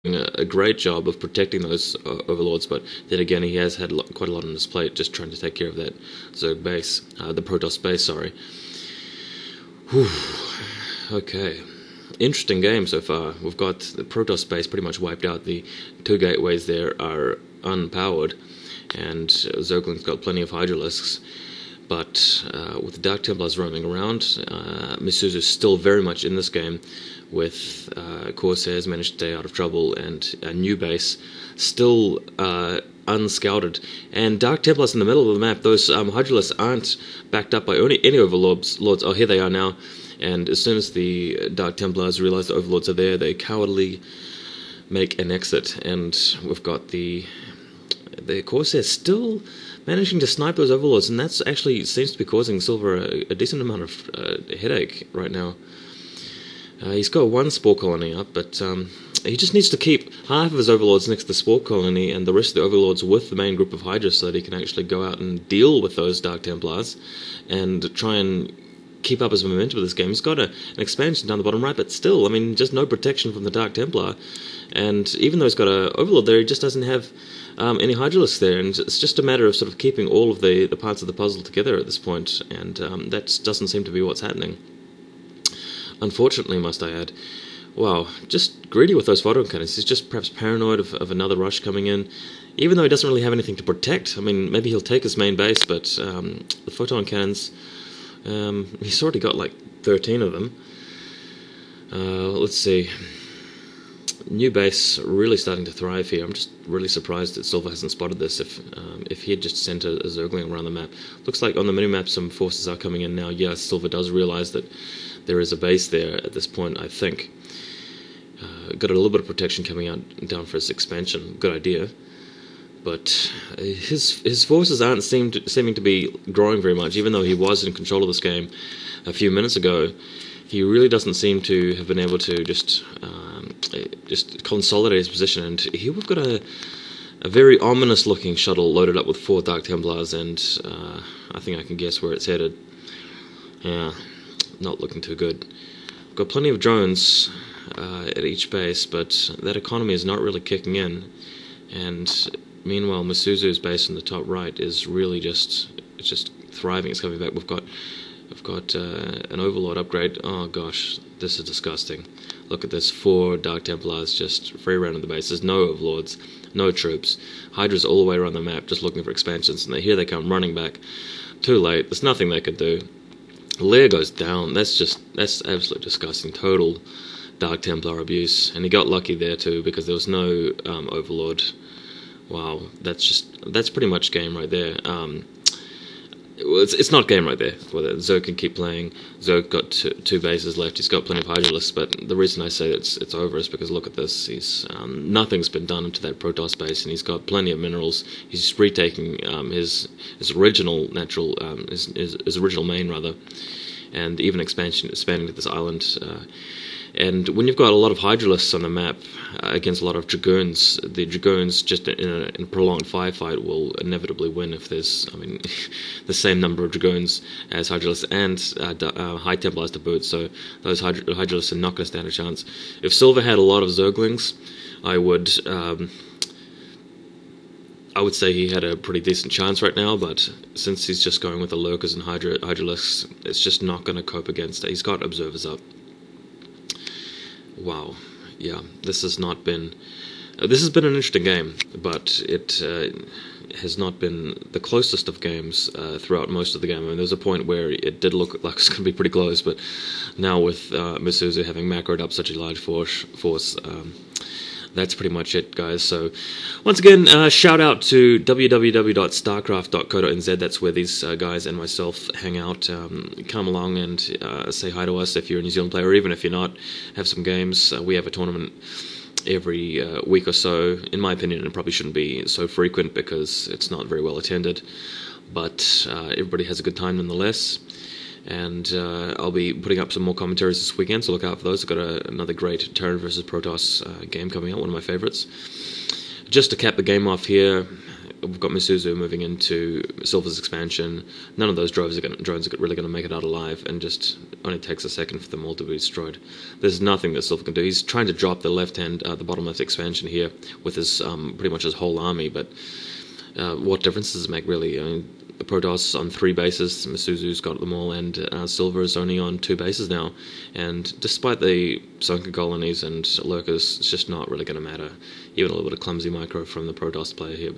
a great job of protecting those overlords, but then again he has had quite a lot on his plate just trying to take care of that Zerg base, the Protoss base, sorry. Whew. Okay. Interesting game so far. We've got the Protoss base pretty much wiped out. The two gateways there are unpowered, and Zergling's got plenty of Hydralisks. But with the Dark Templars roaming around, Misuzu's still very much in this game, with Corsairs managed to stay out of trouble, and a new base still unscouted. And Dark Templars in the middle of the map, those Hydralisks aren't backed up by any Overlords. Oh, here they are now. And as soon as the Dark Templars realize the Overlords are there, they cowardly make an exit. And we've got the Corsairs still managing to snipe those Overlords, and that's actually seems to be causing Silver a decent amount of headache right now. He's got one Spore Colony up, but he just needs to keep half of his Overlords next to the Spore Colony and the rest of the Overlords with the main group of Hydras, so that he can actually go out and deal with those Dark Templars and try and keep up his momentum with this game. He's got an expansion down the bottom right, but still, I mean, just no protection from the Dark Templar. And even though he's got an Overlord there, he just doesn't have any Hydralisks there, and it's just a matter of sort of keeping all of the parts of the puzzle together at this point, and that doesn't seem to be what's happening. Unfortunately, must I add. Wow, just greedy with those photon cannons. He's just perhaps paranoid of another rush coming in, even though he doesn't really have anything to protect. I mean, maybe he'll take his main base, but the photon cannons, he's already got like 13 of them. Let's see. New base really starting to thrive here. I'm just really surprised that Silver hasn't spotted this. If he had just sent a Zergling around the map. Looks like on the minimap some forces are coming in now. Yeah, Silver does realize that there is a base there at this point, I think. Got a little bit of protection coming out down for his expansion. Good idea. But his forces aren't seeming to be growing very much, even though he was in control of this game a few minutes ago. He really doesn't seem to have been able to just consolidate his position. And here we've got a very ominous-looking shuttle loaded up with 4 Dark Templars, and I think I can guess where it's headed. Yeah, not looking too good. We've got plenty of drones at each base, but that economy is not really kicking in. And meanwhile, Misuzu's base in the top right is really just thriving. It's coming back. We've got an Overlord upgrade. Oh gosh, this is disgusting. Look at this, 4 Dark Templars just free around the base. There's no Overlords, no troops. Hydra's all the way around the map just looking for expansions, and here they come running back. Too late, there's nothing they could do. Lear goes down. That's absolutely disgusting. Total Dark Templar abuse. And he got lucky there too, because there was no Overlord. Wow, that's pretty much game right there. It's not game right there. Well, Zerg can keep playing. Zerg got two bases left. He's got plenty of Hydralisks, but the reason I say it's over is because look at this. He's nothing's been done to that Protoss base, and he's got plenty of minerals. He's just retaking his original natural his original main rather, and even expanding to this island. And when you've got a lot of Hydralisks on the map against a lot of Dragoons, the Dragoons just in a prolonged firefight will inevitably win if there's, the same number of Dragoons as Hydralisks and High Templars to boot, so those Hydralisks are not going to stand a chance. If Silver had a lot of Zerglings, I would say he had a pretty decent chance right now, but since he's just going with the Lurkers and Hydralisks, it's just not going to cope against it. He's got Observers up. Wow, yeah, this has been an interesting game, but it has not been the closest of games throughout most of the game. There was a point where it did look like it was going to be pretty close, but now with Misuzu having macroed up such a large force, that's pretty much it, guys. So, once again, shout out to www.starcraft.co.nz. That's where these guys and myself hang out. Come along and say hi to us if you're a New Zealand player, or even if you're not. Have some games. We have a tournament every week or so. In my opinion, it probably shouldn't be so frequent because it's not very well attended. But everybody has a good time nonetheless. And I'll be putting up some more commentaries this weekend, so look out for those. I've got another great Terran vs Protoss game coming out, one of my favourites. Just to cap the game off here, we've got Misuzu moving into Silver's expansion. None of those drones are really going to make it out alive, and just only takes a second for them all to be destroyed. There's nothing that Silver can do. He's trying to drop the the bottom left expansion here with his pretty much his whole army, but what difference does it make, really? I mean, the Protoss on 3 bases, Misuzu's got them all, and Silver is only on 2 bases now. And despite the sunken colonies and lurkers, it's just not really going to matter. Even a little bit of clumsy micro from the Protoss player here.